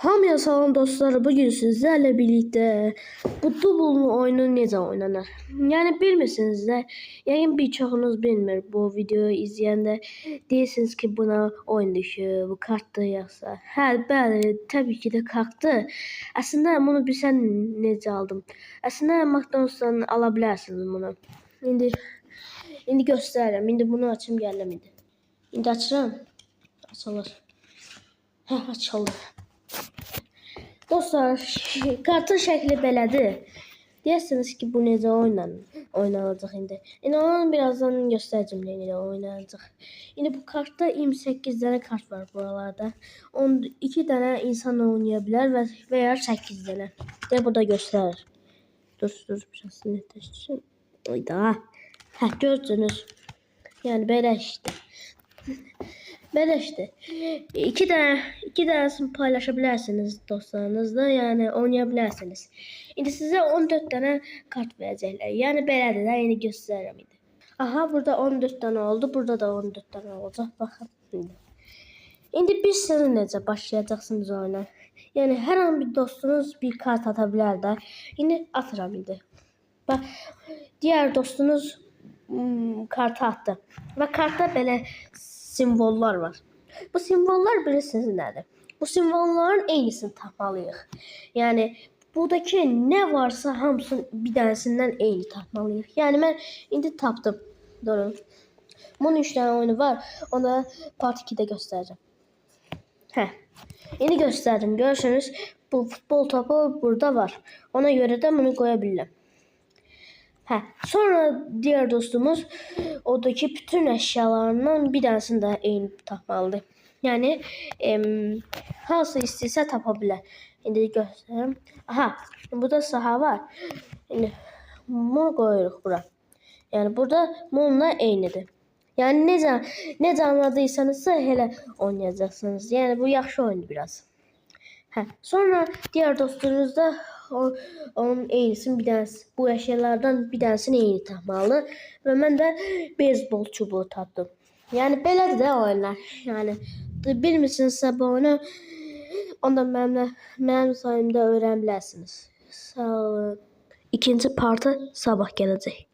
Hamıya salam dostlar. Bugün sizlerle birlikte bu double oyunu necə oynanır? Yani bilmirsiniz de, yani birçoğunuz bilmir. Bu videoyu izleyende deyirsiniz ki buna oyun düşüyor, bu kartdır yoksa. Hə, bəli, tabii ki de kartdır. Aslında bunu bilsən necə aldım? Aslında McDonald's'dan ala bilərsiniz bunu. İndi göstərirəm. İndi bunu açım gələm indi. İndi açıram. Açılır. Hə, açıldı. Dostlar, kartın şəkli belədir. Deyirsiniz ki, bu necə oynanacaq indi. Onu birazdan göstərəcəm necə oynanacaq. İndi bu kartda 28 dənə kart var buralarda. 2 dənə insan oynaya bilər və ya 8 dənə. De burada göstərir. Dur, biraz netləşdirəm. Oyda. Hə, gördünüz. Yani belə işte. Belə işte. İki tanesini paylaşabilirsiniz dostlarınızla, yani oynayabilirsiniz. İndi size 14 tane kart verecekler. Yani belədir də, yeni göstərirəm indi. Aha, burada 14 tane oldu, burada da 14 tane olacaq. Baxın indi. İndi biz sizin necə başlayacaqsınız oyuna. Yani hər an bir dostunuz bir kart atabilir də. İndi atıram indi. Bax, diğer dostunuz kartı attı. Və kartda belə simvollar var. Bu simvollar bilirsiniz nədir? Bu simvolların eynisini tapmalıyıq. Yani buradakı ne varsa hamısını bir tanesinden eyni tapmalıyıq. Yani mən indi tapdım. Durun. Bunun 3 tane oyunu var. Onu part 2'de göstereceğim. Heh. Yeni gösterdim. Görürsünüz bu futbol topu burada var. Ona göre de bunu koyabilirim. Sonra diğer dostumuz oradaki bütün eşyalarından bir tanesini de eyni tapmalıdır. Yani hansı istəyirsə tapa bilər. İndi göstərim. Aha, burada saha var. İndi bunu koyuruq bura. Yani burada bununla eynidir. Yani necə anladıysanızsa elə oynayacaqsınız. Yani bu yaxşı oyundur biraz. Sonra diğer dostunuz da onun eynisini bir tanesi, bu eşyalardan bir tanesini eyni tapmalı. Ve ben de beyzbol çubuğu tapdım. Yani belədir də oyunlar. Yani bilmirsinizsə bu oyunu, onda mənim sayımda öyrənə bilərsiniz. Sağ olun. İkinci partı sabah gələcək.